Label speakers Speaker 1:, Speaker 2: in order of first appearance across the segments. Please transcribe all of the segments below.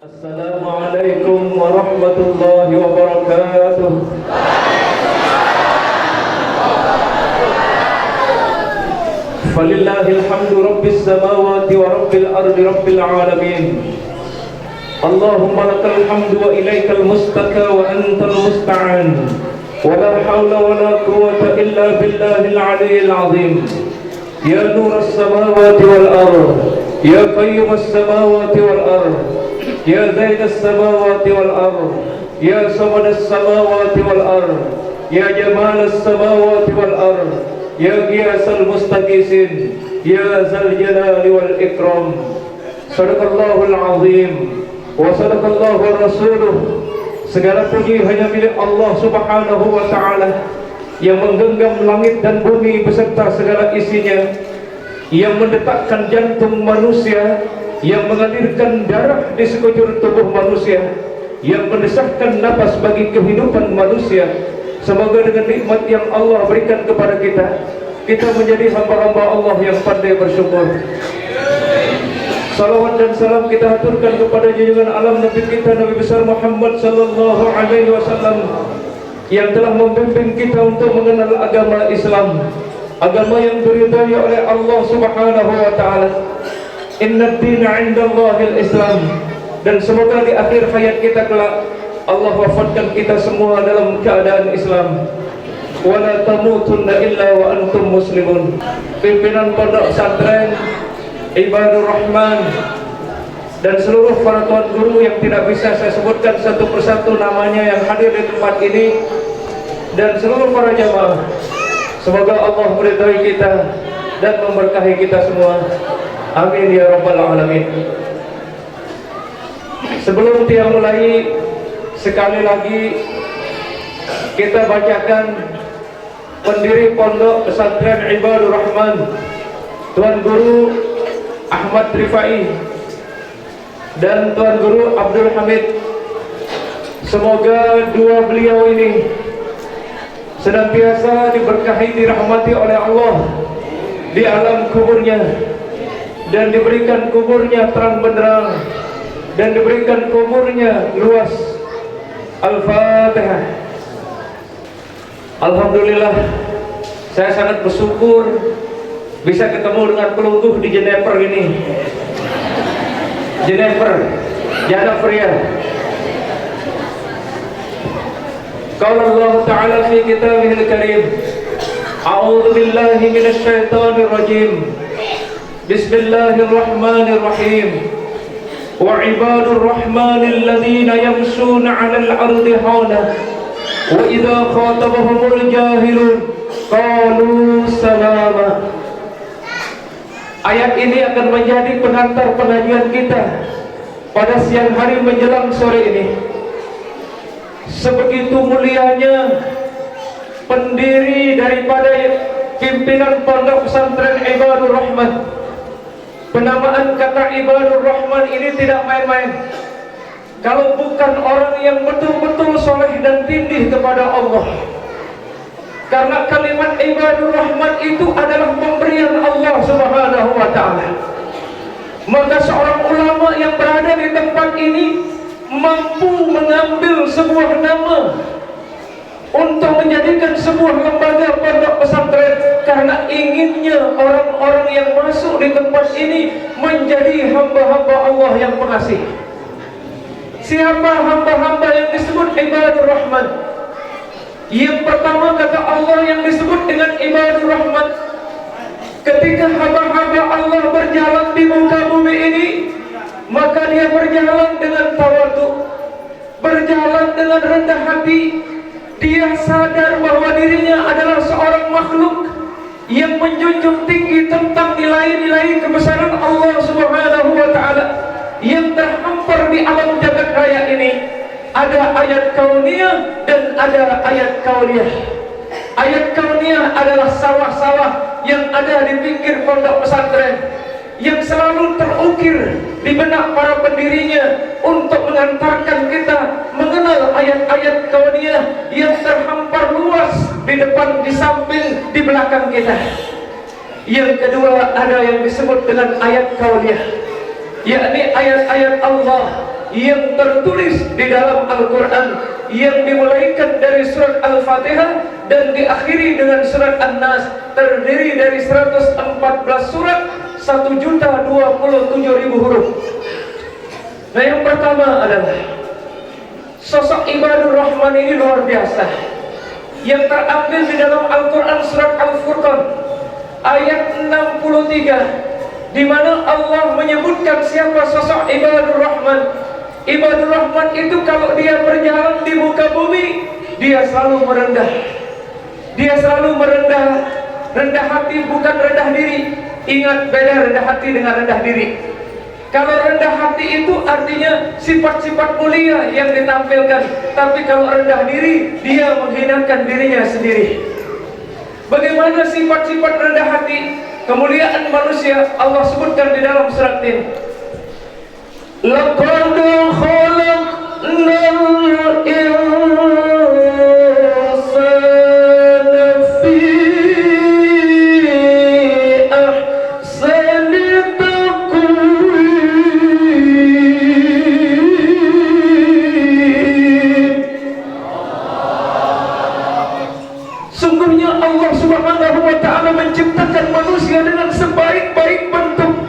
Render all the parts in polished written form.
Speaker 1: Assalamualaikum warahmatullahi wabarakatuh. Falillahil hamdu rabbis samawati wa rabbil ardi rabbil alamin. Allahumma lakal hamdu wa ilaikal mustaka wa antal musta'an. Wa la hawla wa la quwwata illa billahil aliyyil azim. Ya nuras samawati wal ard, ya qayyumas samawati wal ard, ya zaidas samawati wal ard, ya samadas samawati wal ard, ya jamalas samawati wal ard, ya qiyasal mustaqisin, ya zal jalali wal ikram. Sadaqallahul azim wa sadaqallahu rasuluh. Segala puji hanya milik Allah subhanahu wa ta'ala yang menggenggam langit dan bumi beserta segala isinya, yang mendetakkan jantung manusia, yang mengalirkan darah di sekujur tubuh manusia, yang mendesahkan nafas bagi kehidupan manusia. Semoga dengan nikmat yang Allah berikan kepada kita, kita menjadi hamba-hamba Allah yang pandai bersyukur. Salawat dan salam kita aturkan kepada junjungan alam Nabi kita, Nabi besar Muhammad sallallahu alaihi wasallam, yang telah membimbing kita untuk mengenal agama Islam, agama yang diridhai oleh Allah subhanahu wa ta'ala. Inna ad-dina 'indallahil Islam. Dan semoga di akhir hayat kita kelak Allah wafatkan kita semua dalam keadaan Islam. Wala tamutunna illa wa antum muslimun. Pimpinan pondok pesantren, Ibadur Rahman, dan seluruh para tuan guru yang tidak bisa saya sebutkan satu persatu namanya yang hadir di tempat ini, dan seluruh para jamaah, semoga Allah meridhai kita dan memberkahi kita semua. Amin ya rabbal alamin. Sebelum dia mulai, sekali lagi kita bacakan pendiri pondok pesantren Ibadur Rahman, Tuan Guru Ahmad Rifai dan Tuan Guru Abdul Hamid. Semoga dua beliau ini senantiasa diberkahi, dirahmati oleh Allah di alam kuburnya, dan diberikan kuburnya terang benderang, dan diberikan kuburnya luas. Al-Fatihah. Alhamdulillah, saya sangat bersyukur bisa ketemu dengan pelungguh di Jenever ini. Jenever, Janafria. Qala Allah Ta'ala fi kitabihil karim, a'udzu billahi minasy syaithanir rajim. Bismillahirrahmanirrahim. Wa ibadur rahmanil ladzina yamshuna 'alal ardi hauna wa idza khatabahumul jahilun qalu salama. Ayat ini akan menjadi pengantar pengajian kita pada siang hari menjelang sore ini. Sebegitu mulianya pendiri daripada pimpinan pondok pesantren Ibadur Rahman. Penamaan kata Ibadur Rahman ini tidak main-main. Kalau bukan orang yang betul-betul soleh dan tindih kepada Allah. Karena kalimat Ibadur Rahman itu adalah pemberian Allah subhanahu wa ta'ala. Maka seorang ulama yang berada di tempat ini mampu mengambil sebuah nama untuk menjadikan sebuah lembaga pondok pesantren, karena inginnya orang-orang yang masuk di tempat ini menjadi hamba-hamba Allah yang pengasih. Siapa hamba-hamba yang disebut Ibadur Rahman? Yang pertama kata Allah yang disebut dengan Ibadur Rahman, ketika hamba-hamba Allah berjalan di muka bumi ini, maka dia berjalan dengan tawadhu, berjalan dengan rendah hati. Dia sadar bahwa dirinya adalah seorang makhluk yang menjunjung tinggi tentang nilai-nilai kebesaran Allah subhanahu wa ta'ala yang terhampar di alam jagat raya ini. Ada ayat kauniyah dan ada ayat kauniyah. Ayat kauniyah adalah sawah-sawah yang ada di pinggir pondok pesantren, yang selalu terukir di benak para pendirinya untuk mengantarkan kita mengenal ayat-ayat kauniyah yang terhampar luas di depan, di samping, di belakang kita. Yang kedua, ada yang disebut dengan ayat kauniyah, yakni ayat-ayat Allah yang tertulis di dalam Al-Quran, yang dimulaikan dari surat Al-Fatihah dan diakhiri dengan surat An-Nas, terdiri dari 114 surat, 1.027.000 huruf. Nah, yang pertama adalah sosok ibadur rahman ini luar biasa, yang terambil di dalam Al-Quran surat Al-Furqan ayat 63, di mana Allah menyebutkan siapa sosok ibadur rahman. Ibadur rahman itu kalau dia berjalan di muka bumi, dia selalu merendah. Dia selalu merendah. Rendah hati bukan rendah diri. Ingat, beda rendah hati dengan rendah diri. Kalau rendah hati itu artinya sifat-sifat mulia yang ditampilkan. Tapi kalau rendah diri, dia menghinakan dirinya sendiri. Bagaimana sifat-sifat rendah hati, kemuliaan manusia, Allah sebutkan di dalam surat ini. Laqad khalaqnal insana fi ahsani taqwim. Sungguhnya Allah Subhanahu wa ta'ala menciptakan manusia dengan sebaik-baik bentuk.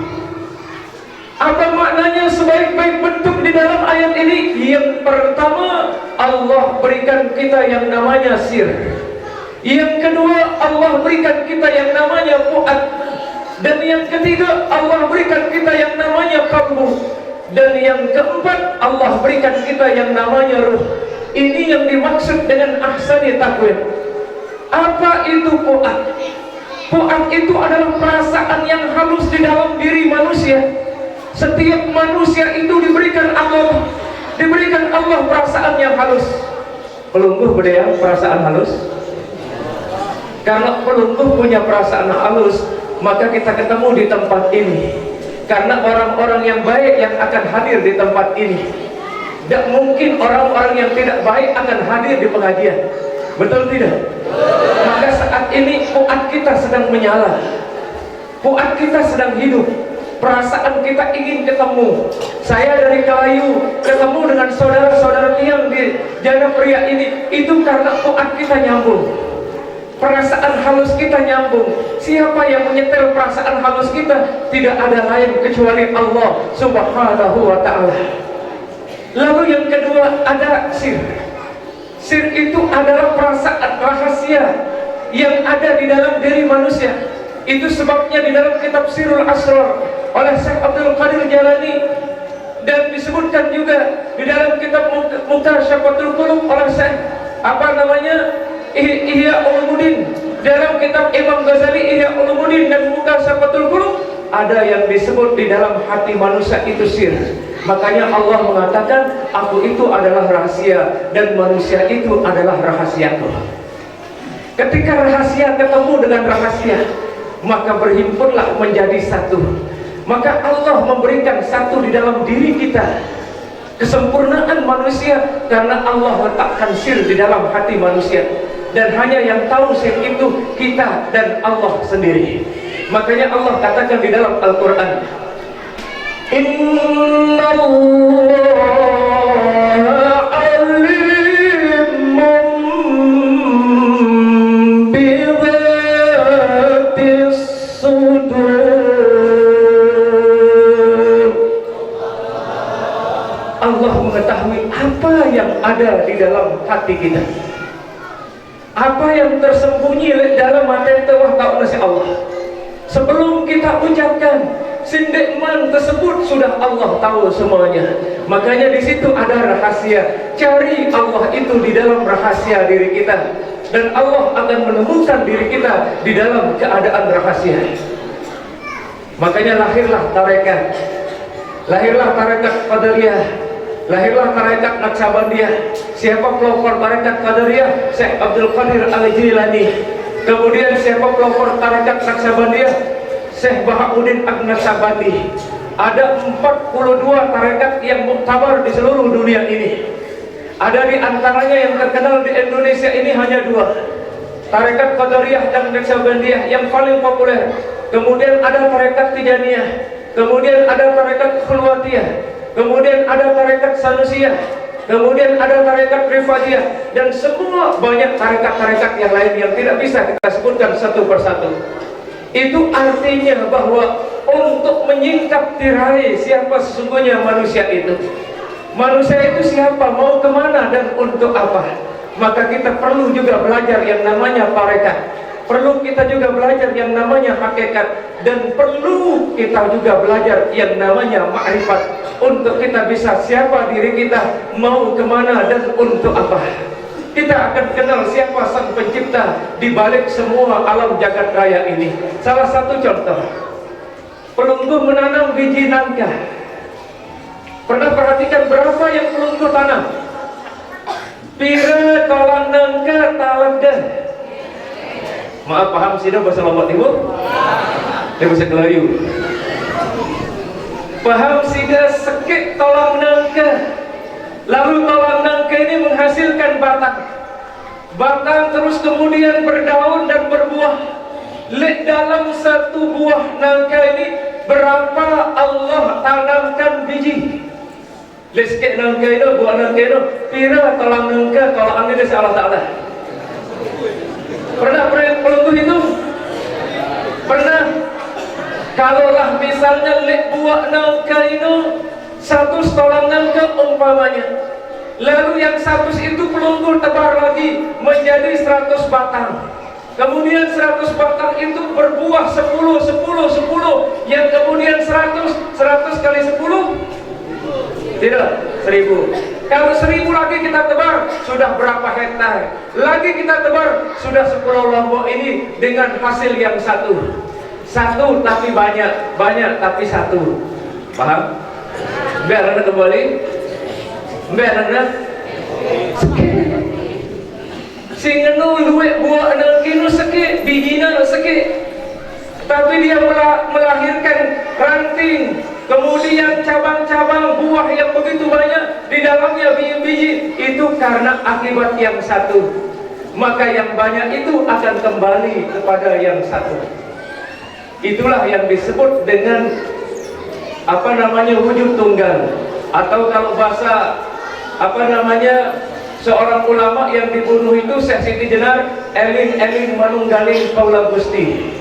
Speaker 1: Apa maknanya sebaik-baik bentuk di dalam ayat ini? Yang pertama, Allah berikan kita yang namanya sir. Yang kedua, Allah berikan kita yang namanya fuad. Dan yang ketiga, Allah berikan kita yang namanya qalbu. Dan yang keempat, Allah berikan kita yang namanya ruh. Ini yang dimaksud dengan ahsani taqwim. Apa itu fuad? Fuad itu adalah perasaan yang halus di dalam diri manusia. Setiap manusia itu diberikan Allah perasaan yang halus. Pelungguh beda perasaan halus. Karena pelungguh punya perasaan halus, maka kita ketemu di tempat ini. Karena orang-orang yang baik yang akan hadir di tempat ini. Tidak mungkin orang-orang yang tidak baik akan hadir di pengajian. Betul tidak? Maka saat ini fuad kita sedang menyala. Fuad kita sedang hidup. Perasaan kita ingin ketemu. Saya dari Kalayu ketemu dengan saudara-saudara tiang di Janapria ini, itu karena fuad kita nyambung. Perasaan halus kita nyambung. Siapa yang menyetel perasaan halus kita? Tidak ada lain kecuali Allah Subhanahu wa ta'ala. Lalu yang kedua, ada sir. Sir itu adalah perasaan rahasia yang ada di dalam diri manusia. Itu sebabnya di dalam kitab Sirul Asrar oleh Syekh Abdul Qadir Jalani, dan disebutkan juga di dalam kitab Mutasyafatul Qulub oleh Syekh Ihya Ulumuddin, dalam kitab Imam Ghazali Ihya Ulumuddin dan Mutasyafatul Qulub, ada yang disebut di dalam hati manusia itu sir. Makanya Allah mengatakan, aku itu adalah rahasia dan manusia itu adalah rahasiaku. Ketika rahasia ketemu dengan rahasia, maka berhimpunlah menjadi satu. Maka Allah memberikan satu di dalam diri kita, kesempurnaan manusia, karena Allah letakkan sir di dalam hati manusia. Dan hanya yang tahu sir itu kita dan Allah sendiri. Makanya Allah katakan di dalam Al-Quran, Inna Allah alimun bidhatis sudur. Allah mengetahui apa yang ada di dalam hati kita, apa yang tersembunyi dalam hati tawah tahu nasi Allah. Sebelum kita ucapkan, sindikman tersebut sudah Allah tahu semuanya. Makanya di situ ada rahasia. Cari Allah itu di dalam rahasia diri kita, dan Allah akan menemukan diri kita di dalam keadaan rahasia. Makanya lahirlah tarekat Qadariyah Lahirlah tarekat Naqsabandiyah. Siapa pelopor tarekat Qadariyah? Syekh Abdul Qadir Al-Jilani. Kemudian siapa pelopor tarekat Naqsabandiyah? Syekh Bahauddin An-Naqsabandi. Ada 42 tarekat yang muktabar di seluruh dunia ini. Ada di antaranya yang terkenal di Indonesia ini hanya 2. Tarekat Qadariyah dan Naqsabandiyah yang paling populer. Kemudian ada tarekat Tijaniyah. Kemudian ada tarekat Khulwatiyah. Kemudian ada tarekat Sanusiyah. Kemudian ada tarekat Rifadiyah. Dan semua banyak tarekat-tarekat yang lain yang tidak bisa kita sebutkan satu persatu. Itu artinya bahwa untuk menyingkap tirai siapa sesungguhnya manusia itu. Manusia itu siapa, mau kemana, dan untuk apa. Maka kita perlu juga belajar yang namanya tarekat. Perlu kita juga belajar yang namanya hakikat. Dan perlu kita juga belajar yang namanya ma'rifat. Untuk kita bisa siapa diri kita, mau kemana, dan untuk apa. Kita akan kenal siapa sang pencipta di balik semua alam jagat raya ini. Salah satu contoh, pelunggu menanam biji nangka. Pernah perhatikan berapa yang pelunggu tanam? Pira tolang nangka talaga. Maaf, paham sih bahasa Lombok Timur? Bahasa Kelayu. Paham sih sekik tolang nangka. Lalu tolang nangka ini menghasilkan batang. Batang terus kemudian berdaun dan berbuah. Lek dalam satu buah nangka ini berapa Allah tanamkan biji? Lek sikit nangka itu, buah nangka itu, pira tolang nangka kalau angin dari Allah Ta'ala. Pernah pelunggu itu? Pernah? Kalaulah misalnya lek buah nangka itu 100 tolang nangka umpamanya, lalu yang 100 itu pelunggu tebar lagi menjadi 100 batang. Kemudian 100 batang itu berbuah 10, 10, 10. Yang kemudian 100 kali 10 tidak, 1000. Kalau 1000 lagi kita tebar, sudah berapa hektar? Lagi kita tebar, sudah 10 Lombok ini dengan hasil yang satu. Satu tapi banyak, banyak tapi satu. Paham? Biar anda kembali. Biar anda singenu luwek buah nangkinu sekit, bijina sekit, tapi dia melahirkan ranting, kemudian cabang-cabang buah yang begitu banyak, di dalamnya biji-biji. Itu karena akibat yang satu. Maka yang banyak itu akan kembali kepada yang satu. Itulah yang disebut dengan apa namanya, wujud tunggal. Atau kalau bahasa apa namanya, seorang ulama yang dibunuh itu Syekh Siti Jenar, eling manunggaling kaula Gusti.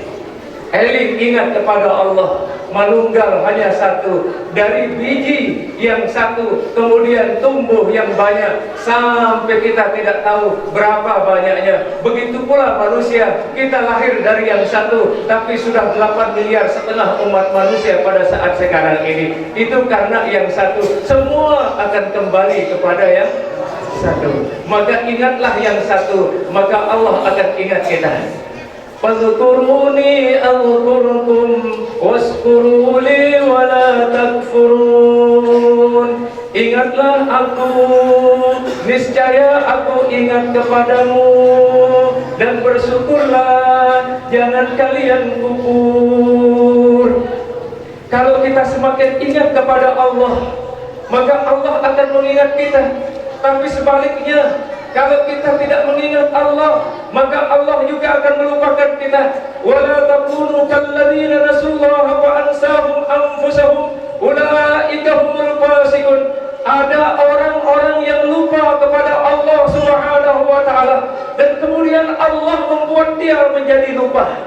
Speaker 1: Eling, ingat kepada Allah, manunggal hanya satu. Dari biji yang satu kemudian tumbuh yang banyak sampai kita tidak tahu berapa banyaknya. Begitu pula manusia, kita lahir dari yang satu tapi sudah 8,5 miliar umat manusia pada saat sekarang ini. Itu karena yang satu. Semua akan kembali kepada yang satu. Maka ingatlah yang satu, maka Allah akan ingat kita. Fadhkuruni adhkurkum washkuru li wa la takfurun. Ingatlah aku, niscaya aku ingat kepadamu, dan bersyukurlah, jangan kalian kufur. Kalau kita semakin ingat kepada Allah, maka Allah akan mengingat kita. Tapi sebaliknya, kalau kita tidak mengingat Allah, maka Allah juga akan melupakan kita. Wala takunu kalladzina nasullaha wa ansahum anfusahum ulaika humul fasiqun. Ada orang-orang yang lupa kepada Allah Subhanahu wa taala, dan kemudian Allah membuat dia menjadi lupa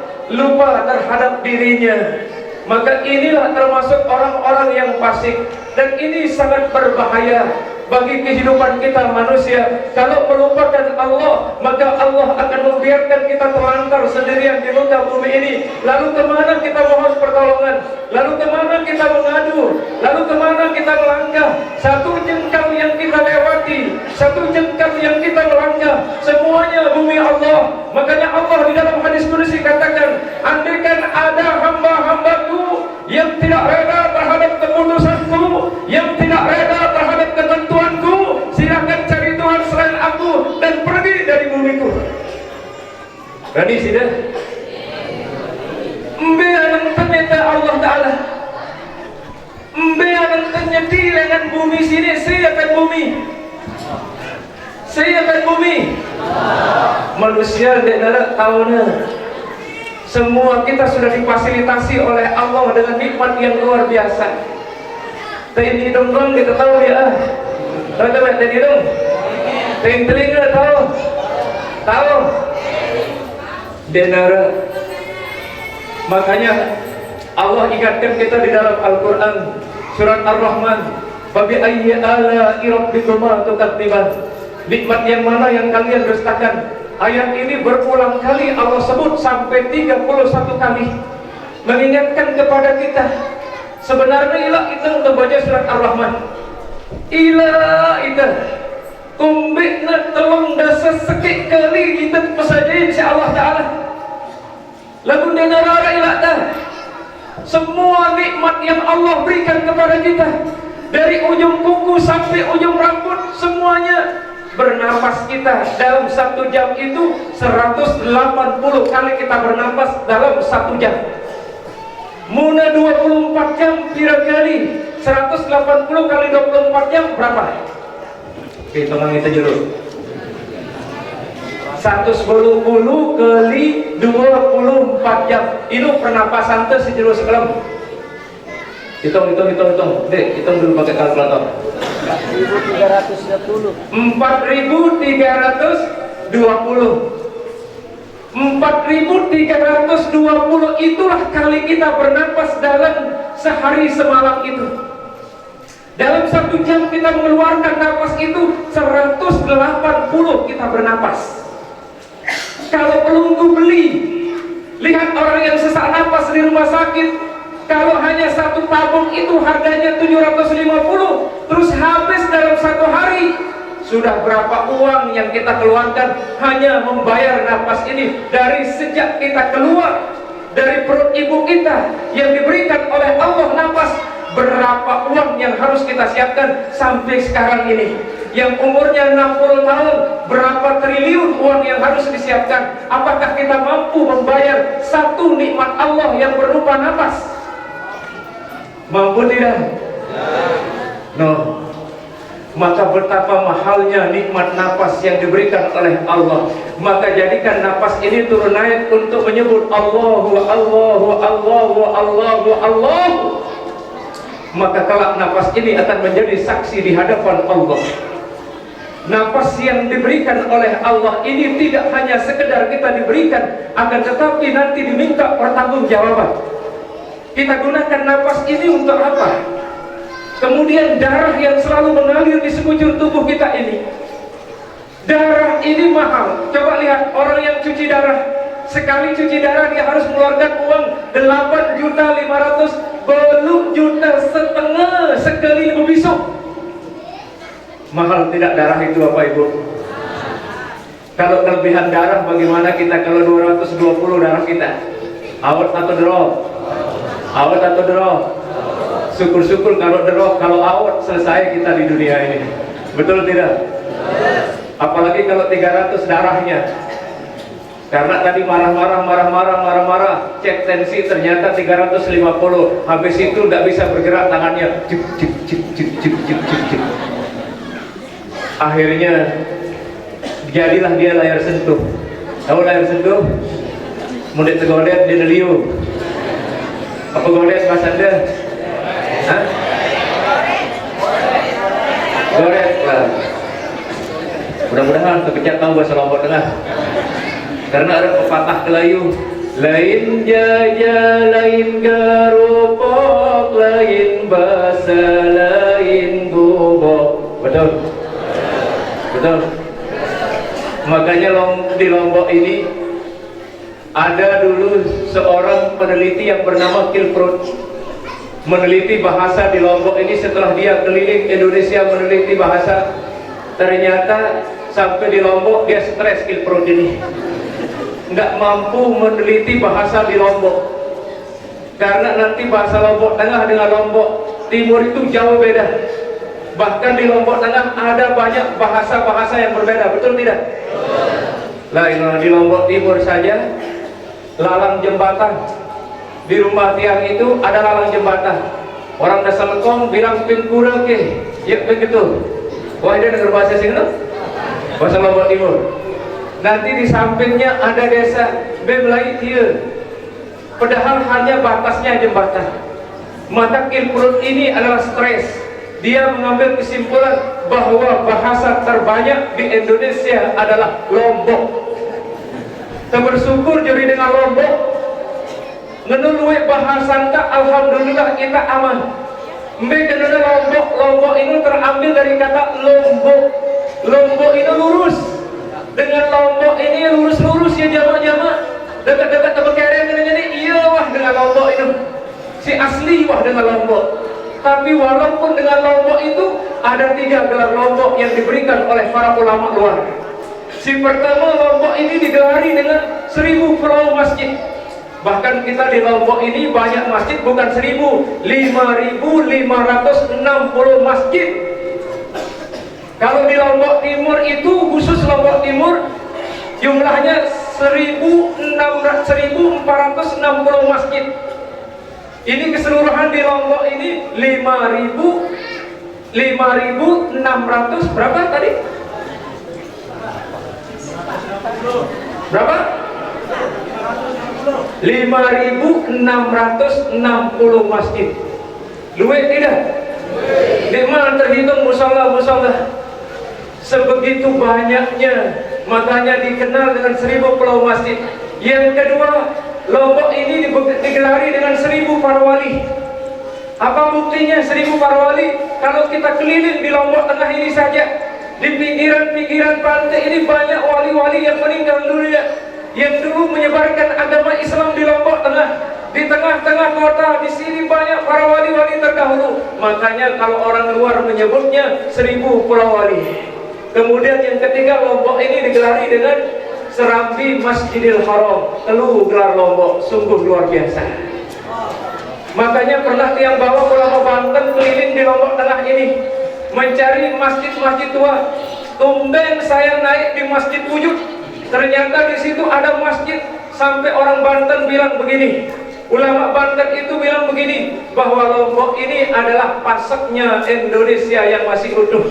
Speaker 1: terhadap dirinya. Maka inilah termasuk orang-orang yang fasik, dan ini sangat berbahaya bagi kehidupan kita manusia. Kalau melupakan Allah, maka Allah akan membiarkan kita terlantar sendirian di muka bumi ini. Lalu kemana kita mohon pertolongan? Lalu kemana kita mengadu? Lalu kemana kita melangkah? Satu jengkal yang kita lewati, satu jengkal yang kita melangkah, semuanya bumi Allah. Makanya Allah di dalam hadis qudsi katakan, andaikan ada hamba-hambaku yang tidak reda terhadap keputusanku, yang tidak reda terhadap ketentuan Tadi sudah. Mbe anang ternyata Allah Ta'ala. Mbe anang ternyata dengan bumi sini. Saya akan bumi. Saya akan bumi. Manusia tidak tahu nah. Semua kita sudah difasilitasi oleh Allah dengan nikmat yang luar biasa. Tadi dong kita tahu ya. Tahu tadi dong. Tadi telinga tahu. Tahu. Denara. Makanya Allah ingatkan kita di dalam Al-Quran surat Ar-Rahman. Fabi ayyi ala'i rabbikuma tukadziban. Nikmat yang mana yang kalian dustakan? Ayat ini berulang kali Allah sebut sampai 31 kali mengingatkan kepada kita. Sebenarnya ilah kita untuk baca surat Ar-Rahman. Ilah itu kumbikna telung dasa sekik kali kita pesajain si Allah Ta'ala. Lagu denara ilah dah. Semua nikmat yang Allah berikan kepada kita, dari ujung kuku sampai ujung rambut, semuanya. Bernapas kita dalam 1 jam itu 180 kali kita bernapas dalam 1 jam. Muna 24 jam kira kali 180 kali 24 jam berapa? Hitungan kita dulu. 110 kali 24 jam. Itu pernapasan teh sejero sekelam. Hitung. Dek, hitung dulu pakai kalkulator. 4.320. 4.320 itulah kali kita bernapas dalam sehari semalam itu. Dalam 1 jam kita mengeluarkan napas itu 180 kita bernapas. Kalau pelunggu beli, lihat orang yang sesak napas di rumah sakit, kalau hanya 1 tabung itu harganya 750, terus habis dalam 1 hari, sudah berapa uang yang kita keluarkan hanya membayar napas ini. Dari sejak kita keluar dari perut ibu kita yang diberikan oleh Allah napas, berapa uang yang harus kita siapkan sampai sekarang ini yang umurnya 60 tahun, berapa triliun uang yang harus disiapkan. Apakah kita mampu membayar satu nikmat Allah yang berupa napas? Mampu tidak? No. Maka betapa mahalnya nikmat napas yang diberikan oleh Allah. Maka jadikan napas ini turun naik untuk menyebut Allahu Allahu Allahu Allahu Allahu. Maka kelak napas ini akan menjadi saksi di hadapan Allah. Napas yang diberikan oleh Allah ini tidak hanya sekedar kita diberikan, akan tetapi nanti diminta pertanggungjawaban. Kita gunakan napas ini untuk apa? Kemudian darah yang selalu mengalir di sekujur tubuh kita ini. Darah ini mahal. Coba lihat orang yang cuci darah. Sekali cuci darah dia harus mengeluarkan uang 8.500.000, belum 1,5 juta sekali membisuk. Mahal tidak darah itu Bapak Ibu? Kalau kelebihan darah bagaimana kita kalau 220 darah kita? Awet atau drop? Awet atau drop? Syukur-syukur kalau drop, kalau awet selesai kita di dunia ini. Betul tidak? Apalagi kalau 300 darahnya. Karena tadi marah-marah, cek tensi ternyata 350. Habis itu tidak bisa bergerak tangannya. Cip. Akhirnya jadilah dia layar sentuh. Tahu layar sentuh? Mudik tegodet di Neliu. Apa godet bahasa Anda? Hah? Godet lah. Mudah-mudahan kepecah tahu bahasa Lombok Tengah. Karena ada pepatah Kelayu, lain jaya, lain garupok, lain basa, lain gubok. Betul? Betul? Makanya di Lombok ini ada dulu seorang peneliti yang bernama Kilprut, meneliti bahasa di Lombok ini. Setelah dia keliling Indonesia meneliti bahasa, ternyata sampai di Lombok dia stres. Kilprut ini nggak mampu meneliti bahasa di Lombok, karena nanti bahasa Lombok Tengah dengan Lombok Timur itu jauh beda. Bahkan di Lombok Tengah ada banyak bahasa-bahasa yang berbeda. Betul tidak? Lain di Lombok Timur saja, lalang jembatan. Di rumah tiang itu ada lalang jembatan. Orang dasar lekong bilang pingkura ke, ya begitu. Wah, dia dengar bahasa sini, bahasa Lombok Timur. Nanti di sampingnya ada desa Bemlai Tia. Padahal hanya batasnya jembatan. Mata Kilpurut ini adalah stres. Dia mengambil kesimpulan bahwa bahasa terbanyak di Indonesia adalah Lombok. Kita bersyukur jadi dengan Lombok. Menurut bahasa kita, alhamdulillah kita aman. Mengenai Lombok ini terambil dari kata Lombok. Lombok itu lurus. Dengan Lombok ini lurus-lurus ya jamaah-jamaah. Dekat-dekat tempat kereng ini iya wah dengan Lombok itu. Si asli wah dengan Lombok. Tapi walaupun dengan Lombok itu ada 3 gelar Lombok yang diberikan oleh para ulama luar. Si pertama, Lombok ini digelari dengan 1000 pulau masjid. Bahkan kita di Lombok ini banyak masjid, bukan 1000, 5560 masjid. Kalau di Lombok Timur itu, khusus Lombok Timur, jumlahnya 1460 masjid. Ini keseluruhan di Lombok ini 5600 berapa tadi? Berapa? 5660 masjid. Luwih tidak? Di mana terhitung musola-musola? Sebegitu banyaknya, makanya dikenal dengan 1000 pulau masjid. Yang kedua, Lombok ini digelari dengan 1000 para wali. Apa buktinya 1000 para wali? Kalau kita keliling di Lombok Tengah ini saja, di pinggiran-pinggiran pantai ini banyak wali-wali yang meninggal dunia, yang dulu menyebarkan agama Islam di Lombok Tengah. Di tengah-tengah kota di sini banyak para wali-wali terdahulu. Makanya kalau orang luar menyebutnya 1000 pulau wali. Kemudian yang ketiga, Lombok ini digelari dengan Serambi Masjidil Haram. Telu gelar Lombok, sungguh luar biasa. Makanya pernah tiang bawa ulama Banten keliling di Lombok Tengah ini mencari masjid-masjid tua. Tumben saya naik di Masjid Wujud. Ternyata di situ ada masjid sampai orang Banten bilang begini. Ulama Banten itu bilang begini, bahwa Lombok ini adalah paseknya Indonesia yang masih utuh.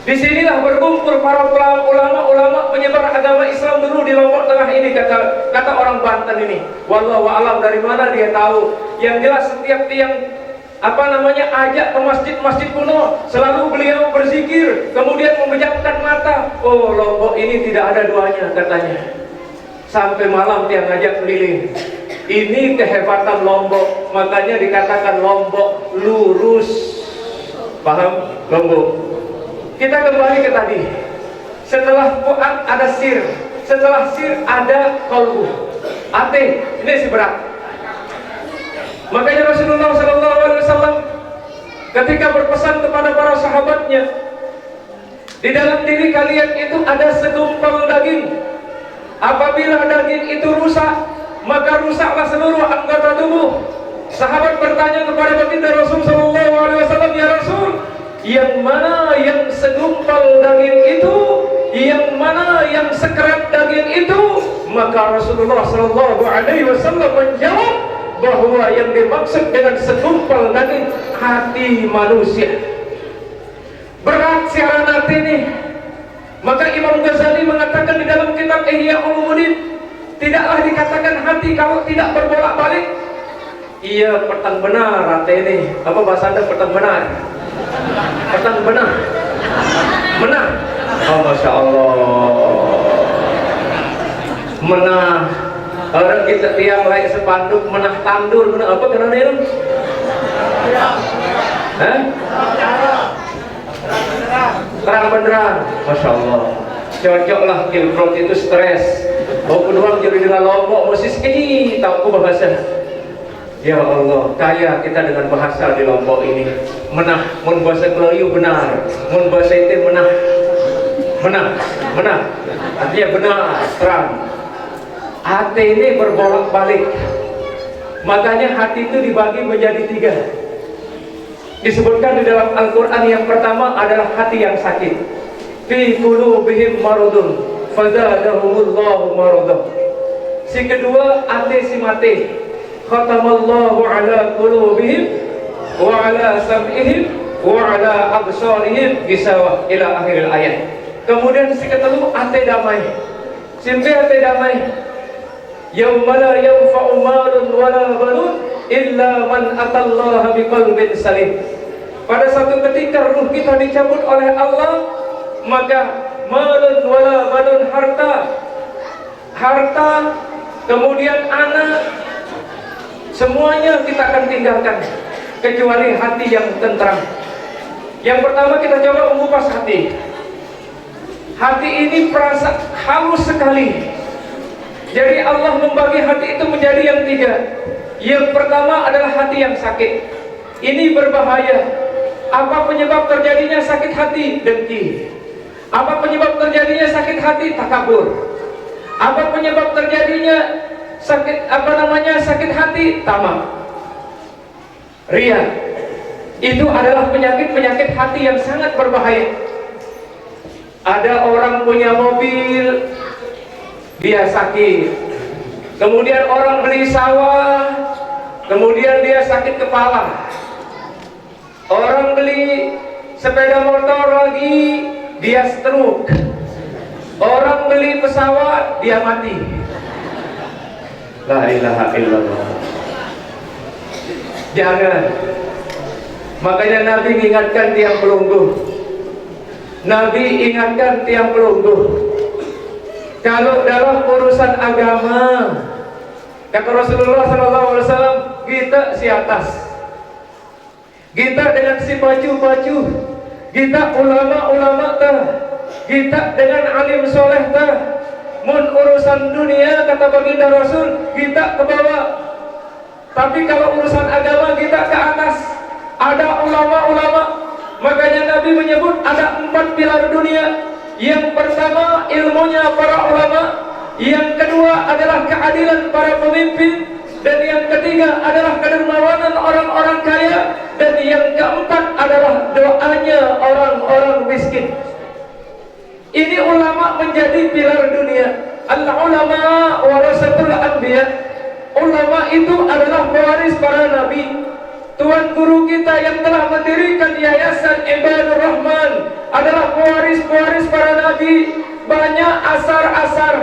Speaker 1: Disinilah berkumpul para ulama-ulama penyebar agama Islam dulu di Lombok Tengah ini, kata orang Banten ini. Wallahu a'lam, dari mana dia tahu. Yang jelas setiap tiang ajak ke masjid-masjid kuno, selalu beliau berzikir, kemudian memejamkan mata. Oh, Lombok ini tidak ada duanya katanya. Sampai malam tiang ngajak keliling. Ini kehebatan Lombok, makanya dikatakan Lombok lurus. Paham? Lombok. Kita kembali ke tadi. Setelah fuad ada sir, setelah sir ada qalbu. Ate, ini si berat. Makanya Rasulullah SAW ketika berpesan kepada para sahabatnya, di dalam diri kalian itu ada segumpal daging. Apabila daging itu rusak, maka rusaklah seluruh anggota tubuh. Sahabat bertanya kepada baginda Rasul SAW, ya Rasul, yang mana yang segumpal daging itu, yang mana yang sekerat daging itu? Maka Rasulullah SAW menjawab bahwa yang dimaksud dengan segumpal daging hati manusia. Berat siaran hati ini. Maka Imam Ghazali mengatakan di dalam kitab Ihya Ulumuddin, tidaklah dikatakan hati kalau tidak berbolak-balik. Iya, petang benar hati ini. Apa bahasa Anda petang benar? Petang benar. Menah. Oh, Masya Allah. Menah. Orang kita tiang lain sepanduk menah tandur, menah apa karena ini? Terang beneran. Masya Allah. Cocoklah Kilprot itu stres. Oh, kedua jadi dengan Lombok musis ini tahu bahasa. Ya Allah, kaya kita dengan bahasa di Lombok ini. Menah, mun bahasa Melayu benar, mun bahasa itu menah, artinya benar, terang. Hati ini berbolak-balik. Makanya hati itu dibagi menjadi 3. Disebutkan di dalam Al-Quran, yang pertama adalah hati yang sakit. Fi qulubihim maradun fazadahumullahu maradah. Si kedua ate si mate, khatamallahu ala qulubihim wa ala sam'ihim wa ala absarihim gisawah ila akhir ayat. Kemudian si ketelu ate damai. Simpe ate damai. Yauma la yanfa'u malun wala banun illa man atallaha biqalbin salim. Pada satu ketika ruh kita dicabut oleh Allah, maka malun wala banun, harta, kemudian anak, semuanya kita akan tinggalkan kecuali hati yang tentram. Yang pertama kita coba mengupas hati. Hati ini perasa halus sekali. Jadi Allah membagi hati itu menjadi yang tiga. Yang pertama adalah hati yang sakit. Ini berbahaya. Apa penyebab terjadinya sakit hati? Dengki. Apa penyebab terjadinya sakit hati? Takabur. Apa penyebab terjadinya sakit hati? Tamak. Ria. Itu adalah penyakit hati yang sangat berbahaya. Ada orang punya mobil, dia sakit. Kemudian orang beli sawah, kemudian dia sakit kepala. Orang beli sepeda motor lagi, dia stroke. Orang beli pesawat, dia mati. La ilaha illallah. Jangan. Makanya Nabi ingatkan tiang pelunggu. Nabi ingatkan tiang pelunggu. Kalau dalam urusan agama, kata Rasulullah SAW, kita si atas, kita dengan si baju-baju, kita ulama-ulama tah, kita dengan alim soleh tah. Mun urusan dunia, kata baginda Rasul, kita ke bawah. Tapi kalau urusan agama, kita ke atas. Ada ulama-ulama. Makanya Nabi menyebut ada 4 pilar dunia. Yang pertama ilmunya para ulama, yang kedua adalah keadilan para pemimpin, dan yang ketiga adalah kedermawanan orang-orang kaya, dan yang keempat adalah doanya orang-orang miskin. Ini ulama menjadi pilar dunia. Al-ulama warasatul anbiya. Ulama itu adalah pewaris para nabi. Tuan guru kita yang telah mendirikan Yayasan Ibadur Rahman adalah pewaris-pewaris para nabi. Banyak asar-asar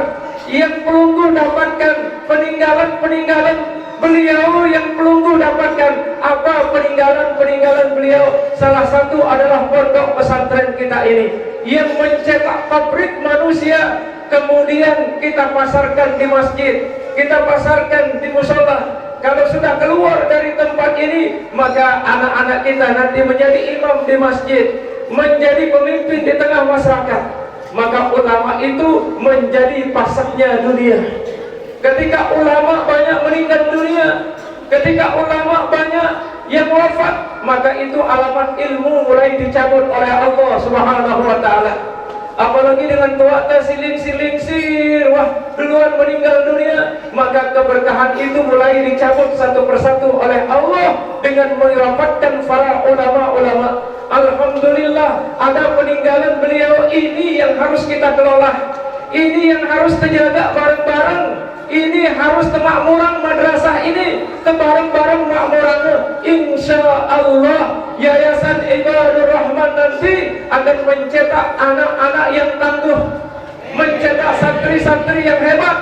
Speaker 1: yang pelunggu dapatkan, peninggalan-peninggalan beliau yang pelunggu dapatkan. Apa peninggalan-peninggalan beliau? Salah satu adalah pondok pesantren kita ini yang mencetak pabrik manusia. Kemudian kita pasarkan di masjid, kita pasarkan di musola. Kalau sudah keluar dari tempat ini, maka anak-anak kita nanti menjadi imam di masjid, menjadi pemimpin di tengah masyarakat. Maka ulama itu menjadi pasarnya dunia. Ketika ulama banyak meninggal dunia, ketika ulama banyak yang wafat, maka itu alamat ilmu mulai dicabut oleh Allah Subhanahu wa ta'ala. Apalagi dengan tua siling-silingsir, wah duluan meninggal dunia, maka keberkahan itu mulai dicabut satu persatu oleh Allah dengan merapatkan para ulama-ulama. Alhamdulillah ada peninggalan beliau ini yang harus kita kelola, ini yang harus terjaga bareng-bareng. Ini harus kemakmuran madrasah ini, kebareng-bareng makmurannya. Insya Allah Yayasan Ibadur Rahman nanti akan mencetak anak-anak yang tangguh, mencetak santri-santri yang hebat,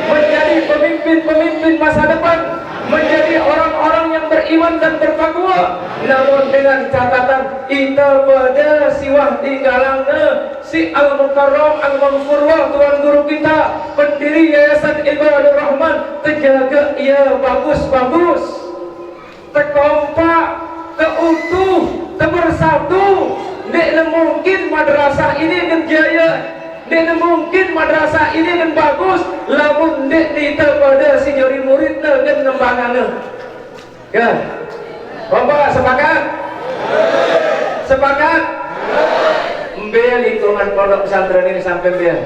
Speaker 1: menjadi pemimpin-pemimpin masa depan, menjadi orang-orang yang beriman dan bertakwa. Namun dengan catatan kita pada siwah tinggalangnya si Al-Mukarram Al-Maghfurullah, tuan guru kita, pendiri Yayasan Ibadur Rahman, terjaga ia bagus-bagus, terkompak, terutuh, terbersatu. Tidak mungkin madrasah ini dengan jaya, tidak mungkin madrasah ini dengan bagus, lamun tidak pada si juri muridnya dan nembangannya. Ya, Bapak sepakat? Sepakat? Biar lingkungan pondok pesantren ini sampai biar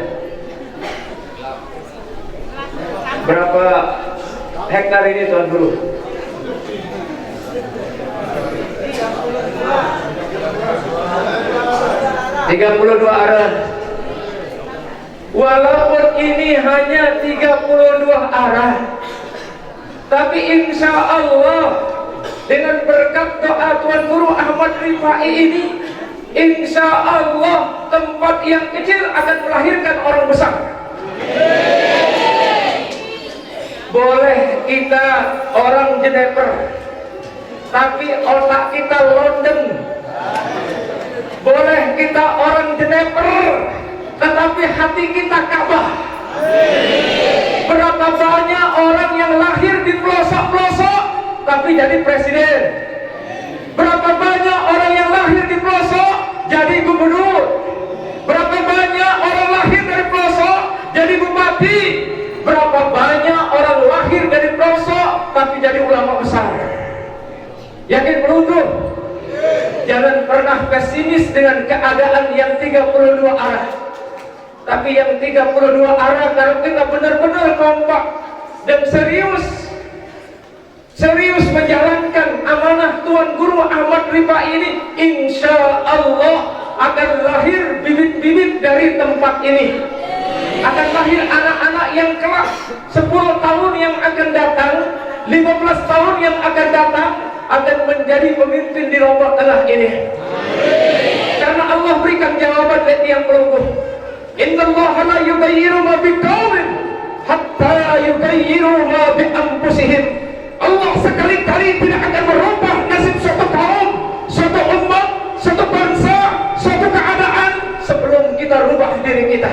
Speaker 1: berapa hektar ini tuan guru? 32 arah. Walaupun ini hanya 32 arah, tapi insya Allah dengan berkat doa Tuan Guru Ahmad Rifai ini, insya Allah tempat yang kecil akan melahirkan orang besar. Boleh kita orang Jeneper, tapi otak kita London. Boleh kita orang Jeneper, tetapi hati kita Ka'bah. Berapa banyak orang yang lahir di pelosok-pelosok tapi jadi presiden? Berapa banyak orang yang lahir di pelosok jadi gubernur? Berapa banyak orang lahir dari pelosok jadi bupati? Berapa banyak orang lahir dari pelosok tapi jadi ulama besar? Yakin beruntung? Jangan pernah pesimis dengan keadaan yang 32 arah. Tapi yang 32 arah, kalau kita benar-benar kompak dan serius menjalankan amanah Tuan Guru Ahmad Rifai ini, insya Allah akan lahir bibit-bibit dari tempat ini. Akan lahir anak-anak yang kelak 10 tahun yang akan datang, 15 tahun yang akan datang, akan menjadi pemimpin di Lombok Tengah ini. Karena Allah berikan jawaban dari yang pelungguh. Innallaha la yughayyiru ma biqaumin hatta yughayyiru ma bi anfusihim. Allah sekali-kali tidak akan merubah nasib suatu kaum, suatu umat, suatu bangsa, suatu keadaan sebelum kita rubah diri kita.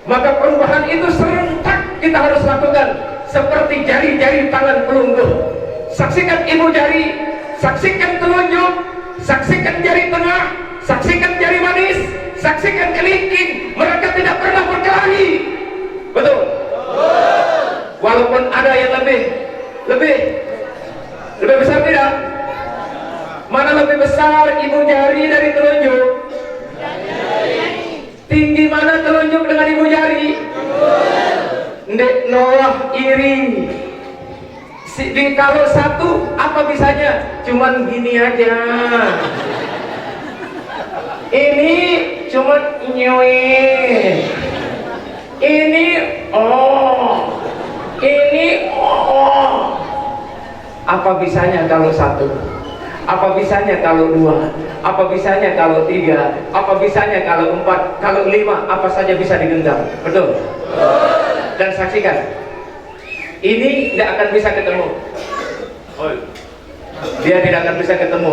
Speaker 1: Maka perubahan itu serentak kita harus lakukan, seperti jari-jari tangan pelungguh. Saksikan ibu jari, saksikan telunjuk, saksikan jari tengah, saksikan jari manis, saksikan kelingking. Mereka tidak pernah berkelahi. Betul? Walaupun ada yang lebih besar tidak? Mana lebih besar ibu jari dari telunjuk? Tinggi mana telunjuk dengan ibu jari? Ndek Noah iri. Kalau satu apa bisanya? Cuman gini aja. Ini cuman nyoe. Ini ini apa bisanya kalau satu? Apa bisanya kalau dua? Apa bisanya kalau tiga? Apa bisanya kalau empat? Kalau lima? Apa saja bisa digenggam. Betul? Dan saksikan, ini tidak akan bisa ketemu. Dia tidak akan bisa ketemu.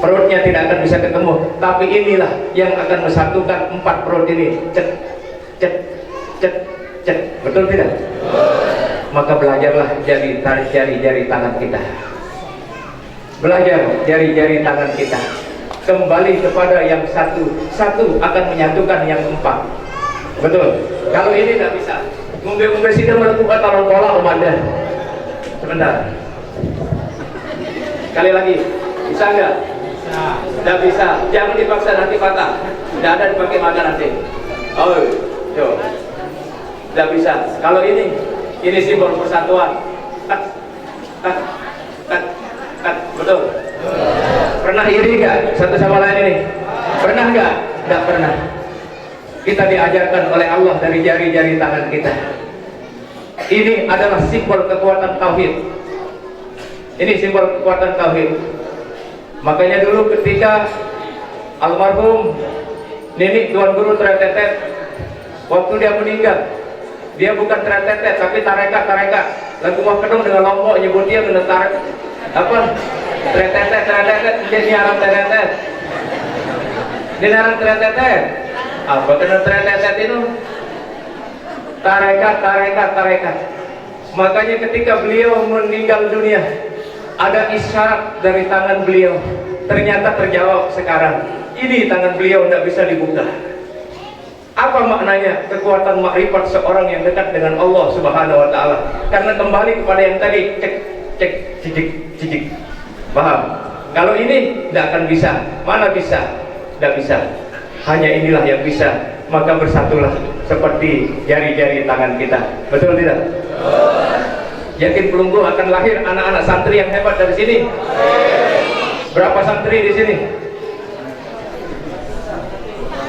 Speaker 1: Perutnya tidak akan bisa ketemu. Tapi inilah yang akan mensatukan 4 perut ini. Cet, cet, cet, cet. Betul tidak? Maka belajarlah jari-jari tangan kita. Belajar jari-jari tangan kita. Kembali kepada yang satu. Satu akan menyatukan yang 4. Betul? Kalau ini tidak bisa. Mungkin sudah melakukan taruh pola komandan. Sebentar. Sekali lagi. Bisa nggak? Tidak bisa. Jangan dipaksa, nanti patah. Tidak ada dipakai mata nanti. Oh, coba. Tidak bisa. Kalau ini simbol persatuan. Tak, tak, tak, tak. Betul. Pernah iri nggak satu sama lain ini? Pernah nggak? Tidak pernah. Kita diajarkan oleh Allah dari jari-jari tangan kita. Ini adalah simbol kekuatan tauhid. Ini simbol kekuatan tauhid. Makanya dulu ketika almarhum Nenek Tuan Guru Tretetet, waktu dia meninggal, dia bukan tretetet tapi tarekat. Lagu Mah Kedung dengan Lombok nyebut dia dengan tarekat apa? Tretetet dia nyaram tretetet. Dia nyaram tretetet. Apa kena tretetet itu? Tarekat. Makanya ketika beliau meninggal dunia, ada isyarat dari tangan beliau. Ternyata terjawab sekarang. Ini tangan beliau tidak bisa dibuka. Apa maknanya? Kekuatan makrifat seorang yang dekat dengan Allah Subhanahu wa Ta'ala. Karena kembali kepada yang tadi, cek, cicik. Paham? Kalau ini tidak akan bisa. Mana bisa? Tidak bisa. Hanya inilah yang bisa. Maka bersatulah seperti jari-jari tangan kita. Betul tidak? Yakin pelungguh akan lahir anak-anak santri yang hebat dari sini? Berapa santri di sini?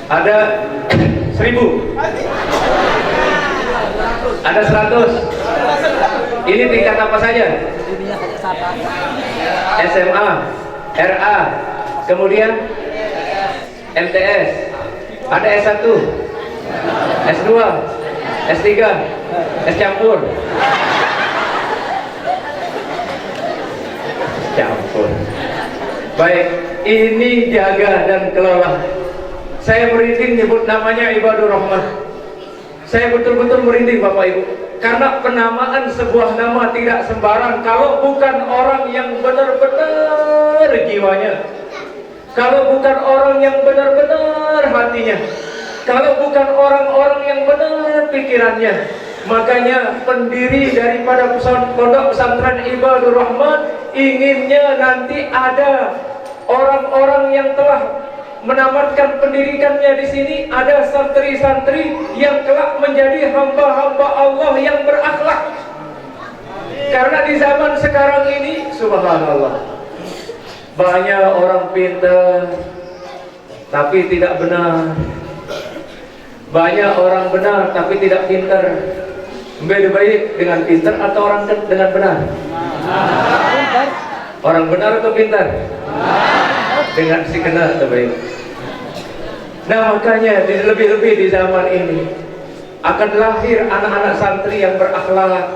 Speaker 1: Ada 1000. Ada 100. Ini tingkat apa saja? SMA, RA, kemudian MTS. Ada S1, S2, S3, S campur. Campur. Baik, ini jaga dan kelola. Saya merinding nyebut namanya Ibadur Rahman. Saya betul-betul merinding Bapak Ibu, karena penamaan sebuah nama tidak sembarang kalau bukan orang yang benar-benar jiwanya, kalau bukan orang yang benar-benar hatinya, kalau bukan orang-orang yang benar pikirannya. Makanya pendiri daripada pondok pesantren Ibadur Rahman inginnya nanti ada orang-orang yang telah menamatkan pendidikannya di sini, ada santri-santri yang kelak menjadi hamba-hamba Allah yang berakhlak. Karena di zaman sekarang ini, subhanallah, banyak orang pintar tapi tidak benar, banyak orang benar tapi tidak pintar. Beda baik dengan pintar atau orang dengan benar? Orang benar atau pintar? Dengan si kena terbaik. Nah makanya lebih-lebih di zaman ini akan lahir anak-anak santri yang berakhlak.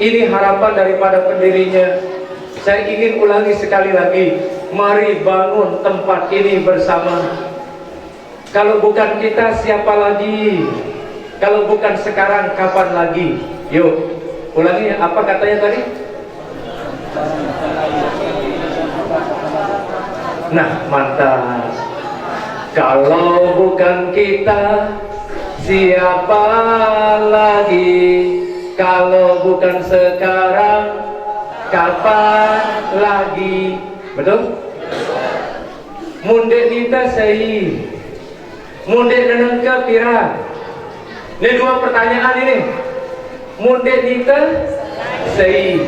Speaker 1: Ini harapan daripada pendirinya. Saya ingin ulangi sekali lagi, mari bangun tempat ini bersama. Kalau bukan kita siapa lagi? Kalau bukan sekarang kapan lagi? Yuk ulangi, apa katanya tadi? Nah mantap. Kalau bukan kita siapa lagi? Kalau bukan sekarang kapan lagi? Betul? Munde kita sei, munde nenengke pira. Ini dua pertanyaan ini. Munde kita sei,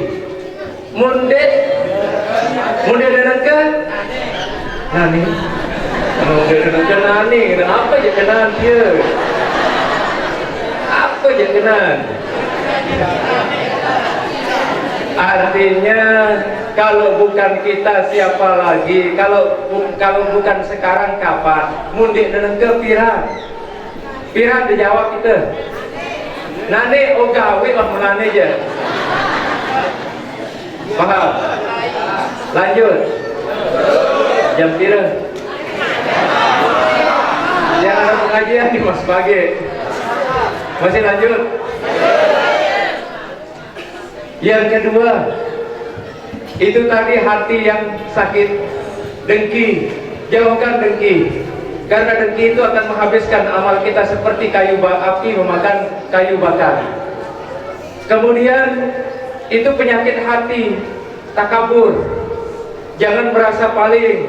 Speaker 1: munde nenengke nani. Munde nenengke nani. Apa je kenan dia? Apa je kenan? Artinya kalau bukan kita siapa lagi? Kalau bukan sekarang kapan? Mundik nenengke pira? Pira dijawab kita. Nane ogawe lah menane je. Paham? Lanjut. Jam pira? Yang ada pengajian di Mas Bage. Masih lanjut. Yang kedua, itu tadi hati yang sakit, dengki. Jauhkan dengki, karena dengki itu akan menghabiskan amal kita seperti kayu api memakan kayu bakar. Kemudian itu penyakit hati, takabur. Jangan merasa paling,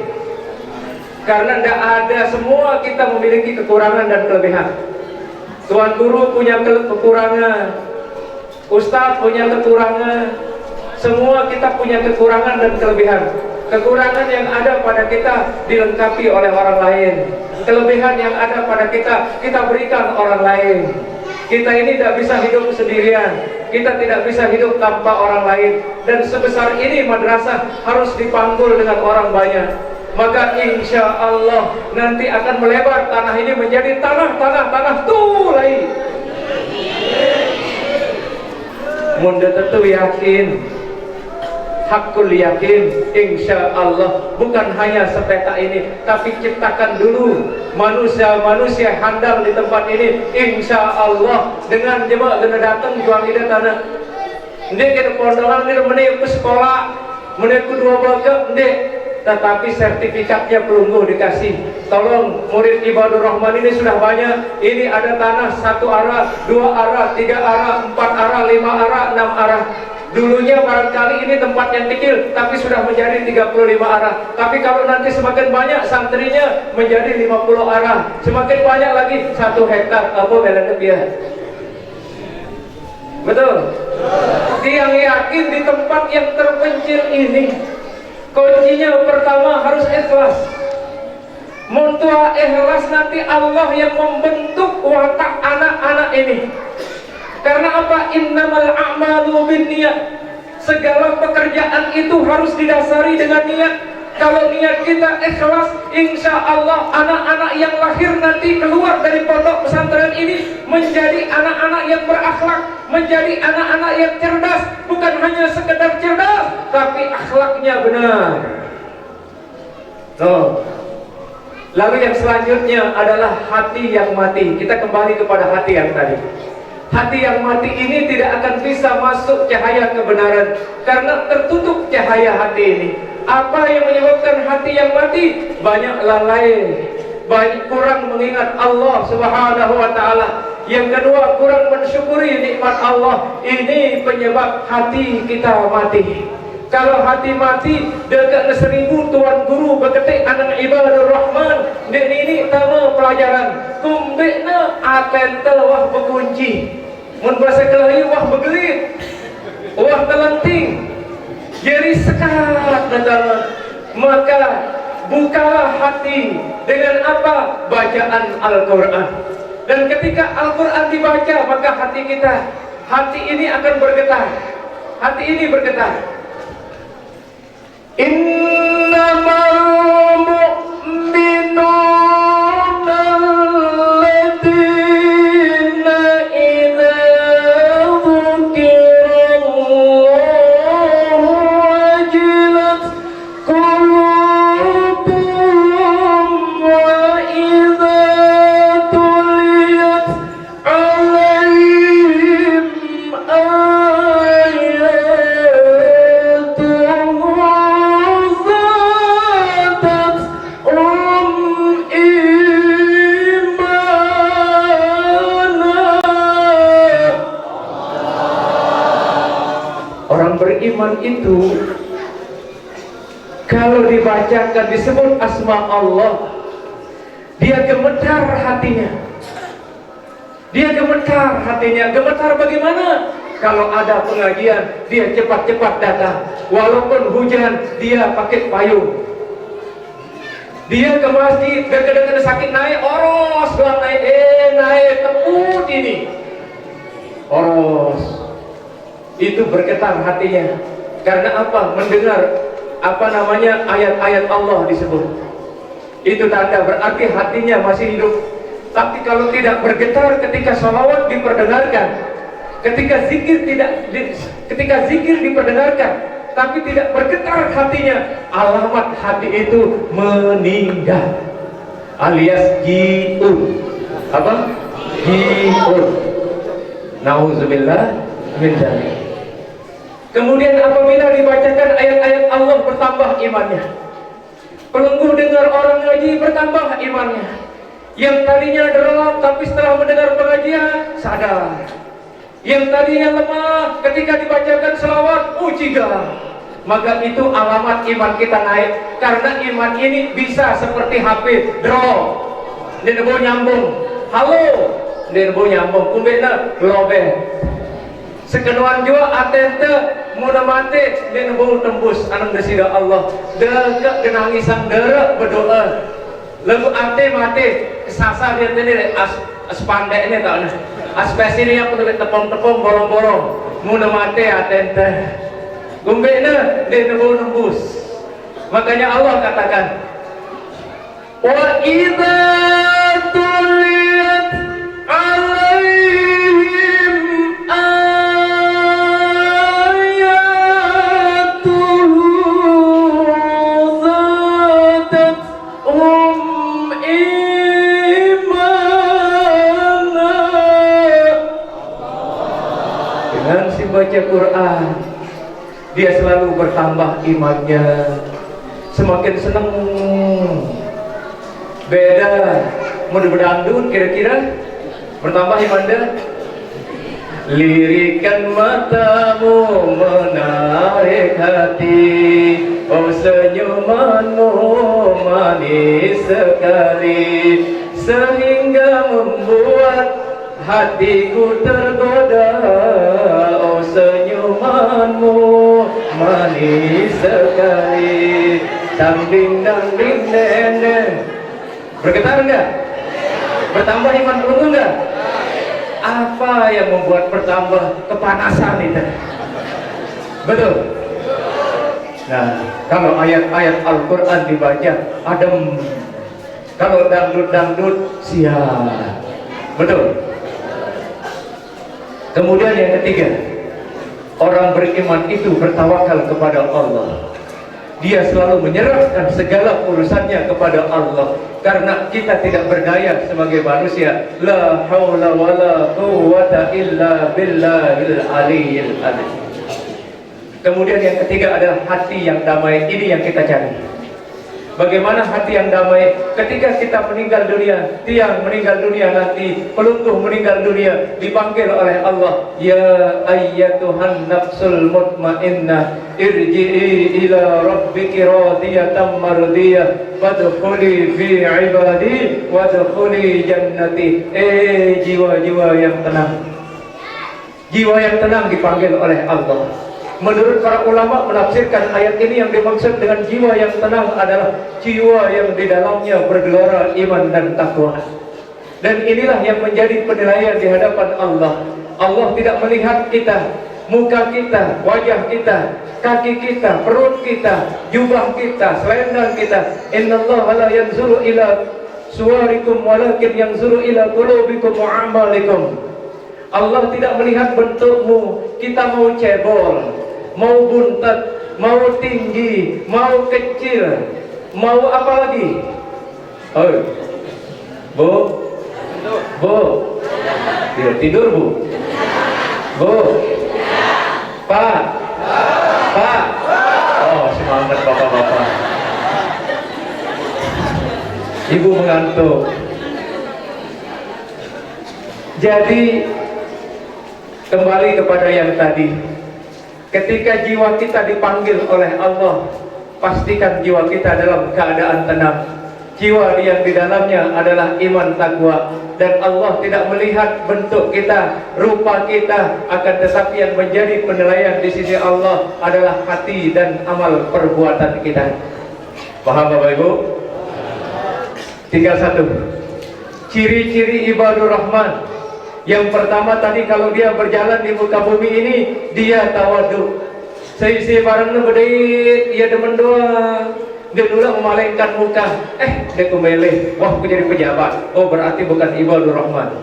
Speaker 1: karena tidak ada, semua kita memiliki kekurangan dan kelebihan. Tuan guru punya kekurangan, Ustadz punya kekurangan, semua kita punya kekurangan dan kelebihan. Kekurangan yang ada pada kita dilengkapi oleh orang lain. Kelebihan yang ada pada kita berikan orang lain. Kita ini tidak bisa hidup sendirian. Kita tidak bisa hidup tanpa orang lain. Dan sebesar ini madrasah harus dipanggul dengan orang banyak. Maka insya Allah nanti akan melebar tanah ini menjadi tanah tulai. Munda tentu yakin, hakul yakin, insya Allah bukan hanya sepeta ini, tapi ciptakan dulu manusia-manusia handal di tempat ini. Insya Allah dengan jemaah kena datang jual ide tanah. Ndek kita pondongan ini menik ke sekolah, menik ke 2 baga, ndek. Tetapi sertifikatnya pelungguh dikasih. Tolong murid Ibadur Rahman ini sudah banyak. Ini ada tanah 1 arah, 2 arah, 3 arah, 4 arah, 5 arah, 6 arah. Dulunya barangkali ini tempat yang kecil, tapi sudah menjadi 35 arah. Tapi kalau nanti semakin banyak santrinya menjadi 50 arah, semakin banyak lagi 1 hektar. Apa belanja dia? Betul? Yang yakin di tempat yang terpencil ini, kuncinya pertama harus ikhlas. Montua ikhlas nanti Allah yang membentuk watak anak-anak ini. Karena apa? Innamal a'malu binniyat. Segala pekerjaan itu harus didasari dengan niat. Kalau niat kita ikhlas, insya Allah anak-anak yang lahir nanti keluar dari pondok pesantren ini menjadi anak-anak yang berakhlak, menjadi anak-anak yang cerdas. Bukan hanya sekedar cerdas, tapi akhlaknya benar. Lalu yang selanjutnya adalah hati yang mati. Kita kembali kepada hati yang tadi. Hati yang mati ini tidak akan bisa masuk cahaya kebenaran karena tertutup cahaya hati ini. Apa yang menyebabkan hati yang mati? Banyak lalai, banyak kurang mengingat Allah Subhanahu wa taala. Yang kedua, kurang mensyukuri nikmat Allah. Ini penyebab hati kita mati. Kalau hati mati, dekat 1000 tuan guru berketik anak ibadur rahman. Dek ini tama pelajaran. Kumbekna atentel wah berkunci. Mun bahasa Kelayu wah begelit, wah telenting, jadi sekat datang. Maka bukalah hati dengan apa? Bacaan Al-Quran. Dan ketika Al-Quran dibaca, maka hati ini akan bergetar. Hati ini bergetar. Innamal mu'minuna alladzina idza dzukirallahu wajilat qulubuhum wa idza tuliyat alaihim beriman itu kalau dibacakan disebut asma Allah, dia gemetar hatinya. Dia gemetar hatinya. Gemetar bagaimana? Kalau ada pengajian, dia cepat-cepat datang. Walaupun hujan, dia pakai payung. Dia ke masjid, dekat-dekat sakit naik, oros doang naik teput ini. Oros. Itu bergetar hatinya. Karena apa? Mendengar ayat-ayat Allah disebut. Itu tanda berarti hatinya masih hidup. Tapi kalau tidak bergetar ketika sholawat diperdengarkan, ketika zikir diperdengarkan, tapi tidak bergetar hatinya, alamat hati itu meninggal, alias jiun. Apa? Jiun. Nauzubillah min dzalik. Kemudian apabila dibacakan ayat-ayat Allah, bertambah imannya. Pelenggu dengar orang ngaji, bertambah imannya. Yang tadinya derap, tapi setelah mendengar pengajian sadar. Yang tadinya lemah, ketika dibacakan selawat, ujiga. Maka itu alamat iman kita naik. Karena iman ini bisa seperti HP drop, dia nebo nyambung. Halo, dia nebo nyambung. Kumbena lobe. Sekenuan jua atente muna mati dia nebo tembus anang desida Allah. Dekat kenangisan derek berdoa. Lalu ate mati kesasar dia tadi as pandai ini tak ada. Aspek ini yang perlu tepung-tepung bolong-bolong. Muna mati atente. Gumbena dia nebo tembus. Makanya Allah katakan, wa idza tuliyat alaihim ayatuhu zadatuhum imana. Dengan si baca Quran, dia selalu bertambah imannya, semakin senang. Beda mau berdangdut kira-kira bertambah imannya. Lirikan matamu menarik hati, oh senyumanmu manis sekali, sehingga membuat hatiku tergoda. Oh senyumanmu manis sekali, dang ding ding nene, Bergetar enggak? Bertambah iman peluru enggak? Apa yang membuat bertambah? Kepanasan itu. Betul? Nah, kalau ayat-ayat Al-Quran dibaca adem, kalau dangdut-dangdut siap. Betul? Kemudian yang ketiga, orang beriman itu bertawakal kepada Allah. Dia selalu menyerahkan segala urusannya kepada Allah, karena kita tidak berdaya sebagai manusia. La haula wala quwwata illa billahil aliyyil azim. Kemudian yang ketiga adalah hati yang damai. Ini yang kita cari. Bagaimana hati yang damai ketika kita meninggal dunia? Tiang meninggal dunia nanti, pelungguh meninggal dunia, dipanggil oleh Allah, ya ayyatuhan nafsul mutmainnah irji'i ila rabbiki radiyatan mardiyah fadkhuli fi ibadi wadkhuli jannati. Jiwa-jiwa yang tenang, jiwa yang tenang dipanggil oleh Allah. Menurut para ulama menafsirkan ayat ini, yang dimaksud dengan jiwa yang tenang adalah jiwa yang di dalamnya bergelora iman dan takwa. Dan inilah yang menjadi penilaian di hadapan Allah. Allah tidak melihat kita, muka kita, wajah kita, kaki kita, perut kita, jubah kita, selendang kita. Innallaha la yanzuru ila suwarikum walakin yanzuru ila qulubikum wa a'malikum. Allah tidak melihat bentukmu. Kita mau cebol, mau buntet, mau tinggi, mau kecil, mau apa lagi? Oh, Bu, ya, tidur Bu, Pak, oh semangat bapak-bapak. Ibu mengantuk. Jadi kembali kepada yang tadi. Ketika jiwa kita dipanggil oleh Allah, pastikan jiwa kita dalam keadaan tenang. Jiwa yang di dalamnya adalah iman takwa. Dan Allah tidak melihat bentuk kita, rupa kita, akan tetapi yang menjadi penilaian di sisi Allah adalah hati dan amal perbuatan kita. Paham Bapak Ibu? Tinggal satu. Ciri-ciri ibadur Rahman. Yang pertama tadi, kalau dia berjalan di muka bumi ini, dia tawadu. Saya barang bedait, ia demen doang. Dia dulu memalingkan muka. Dia kembali. Wah, aku jadi pejabat. Oh, berarti bukan ibadur Rahman.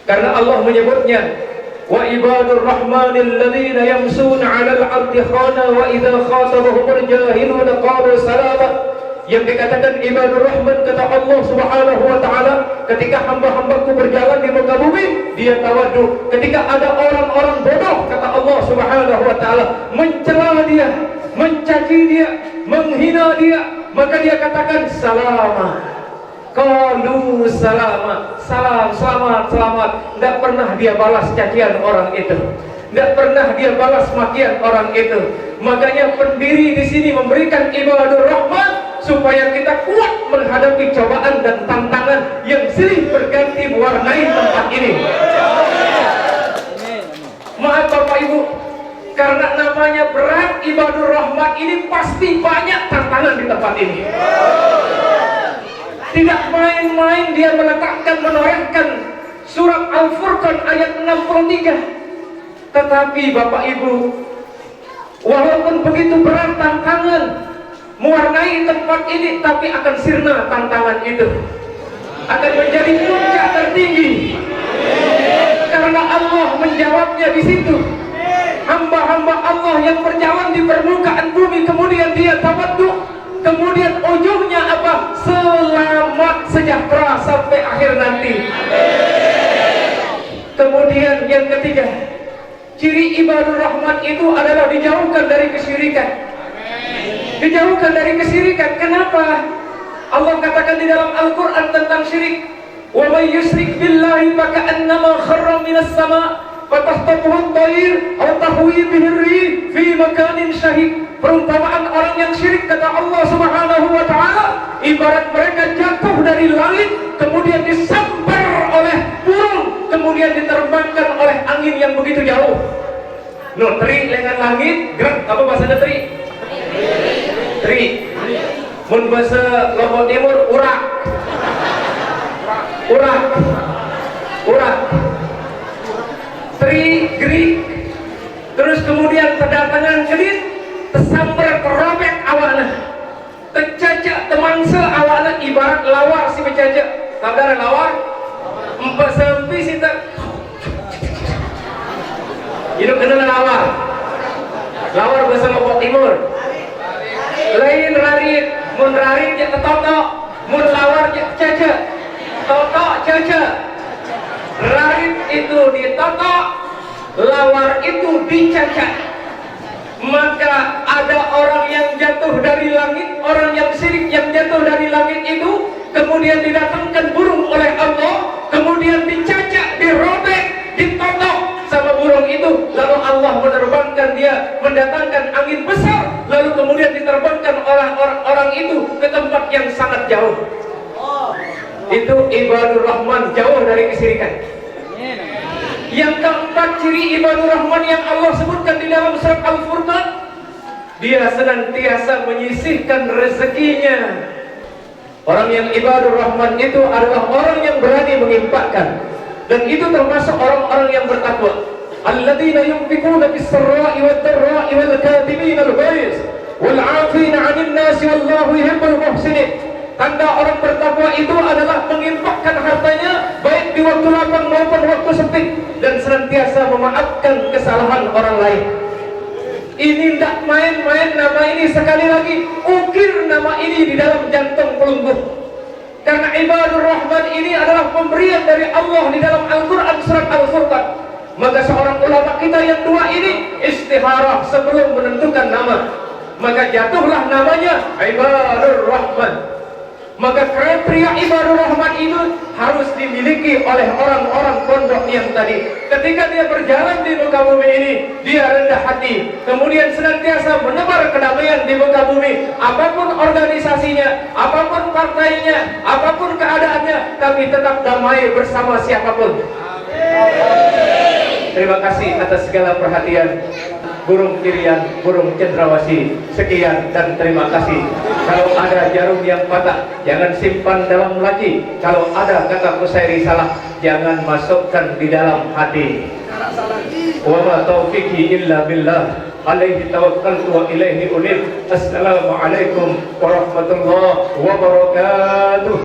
Speaker 1: Karena Allah menyebutnya, wa ibadur Rahmanil ladzina yamsuna 'alal 'ardi khana wa idza khatabahumul jahiluna qalu salama. Yang dikatakan ibadur Rahman, kata Allah Subhanahu wa ta'ala, ketika hamba-hambaku berjalan di muka bumi, dia tawadu. Ketika ada orang-orang bodoh, kata Allah Subhanahu wa ta'ala, mencela dia, mencaci dia, menghina dia, maka dia katakan salama. Qalu salama. Salam, selamat, selamat. Tidak pernah dia balas cacian orang itu, tidak pernah dia balas makian orang itu. Makanya pendiri di sini memberikan ibadur Rahman supaya kita kuat menghadapi cobaan dan tantangan yang silih berganti mewarnai tempat ini. Maaf Bapak Ibu, karena namanya berat ibadur Rahman ini, pasti banyak tantangan di tempat ini. Tidak main-main dia meletakkan, menorehkan surat Al-Furqan ayat 63. Tetapi Bapak Ibu, walaupun begitu berat tantangan mewarnai tempat ini, tapi akan sirna tantangan itu, akan menjadi puncak tertinggi. Karena Allah menjawabnya di situ. Hamba-hamba Allah yang berjalan di permukaan bumi, kemudian dia tawaddu, kemudian ujungnya apa? Selamat sejahtera sampai akhir nanti. Kemudian yang ketiga, ciri ibadur Rahman itu adalah dijauhkan dari kesyirikan. Dijauhkan dari kesyirikan. Kenapa? Allah katakan di dalam Al-Quran tentang syirik, wa may yusyrik billahi faka'annama kharra minas sama' fatahtabuhu at-tayr aw tahwi bihi ar-rih fi makanin syahid. Perumpamaan orang yang syirik, kata Allah Subhanahu wa ta'ala, ibarat mereka jatuh dari langit, kemudian disambar oleh burung, kemudian diterbangkan oleh angin yang begitu jauh. No, teri dengan langit, gerak, apa bahasanya teri? Tri. Mun bahasa Lombok Timur urak. urat, urat, Greek, terus kemudian terdatangan kedit, tersambar terobek awakna, tercacak temangsa awakna ibarat lawar si bercacak. Saudara lawar, empat sempis itu, hidup kena lawar, lawar bersama Pak Timur. Lain rarit, mun rarit je tetotok, mun lawar je cacak, totok cacak. Rarit itu ditotok, lawar itu dicacak. Maka ada orang yang jatuh dari langit, orang yang syirik yang jatuh dari langit itu kemudian didatangkan burung oleh Allah, kemudian dicacak, dirobek, ditotok sama burung itu, lalu Allah menerbangkan dia, mendatangkan angin besar, lalu kemudian diterbangkan oleh orang itu ke tempat yang sangat jauh. Itu ibadur rahman, jauh dari kesyirikan. Yang keempat ciri ibadur rahman yang Allah sebutkan di dalam surat Al-Furqan, dia senantiasa menyisihkan rezekinya. Orang yang ibadur rahman itu adalah orang yang berani menginfakkan, dan itu termasuk orang-orang yang bertakwa. Alladzina yunfiquna bis-sarra'i wad-dharra'i wal kaadhimina al-ghaiz wal 'afina 'anil nasi wallahu yuhibbul muhsinin. Tanda orang bertakwa itu adalah menginfakkan hartanya baik di waktu lapang maupun waktu sempit, dan senantiasa memaafkan kesalahan orang lain. Ini tidak main-main nama ini, sekali lagi ukir nama ini di dalam jantung pelungguh. Karena ibadur rahman ini adalah pemberian dari Allah di dalam Al-Quran surat Al-Furqan. Maka seorang ulama kita yang dua ini istiharah sebelum menentukan nama, maka jatuhlah namanya ibadur rahman. Maka kriteria ibadur rahman itu harus dimiliki oleh orang-orang pondok yang tadi. Ketika dia berjalan di muka bumi ini, dia rendah hati, kemudian senantiasa menebar kedamaian di muka bumi. Apapun organisasinya, apapun partainya, apapun keadaannya, tapi tetap damai bersama siapapun. Terima kasih atas segala perhatian. Burung Kirian, burung cendrawasih, sekian dan terima kasih. Kalau ada jarum yang patah, jangan simpan dalam laci. Kalau ada kata Kusairi salah, jangan masukkan di dalam hati. Wa ma taufiqi illa billah, alaihi tawakkaltu wa ilaihi unib. Assalamualaikum warahmatullahi wabarakatuh.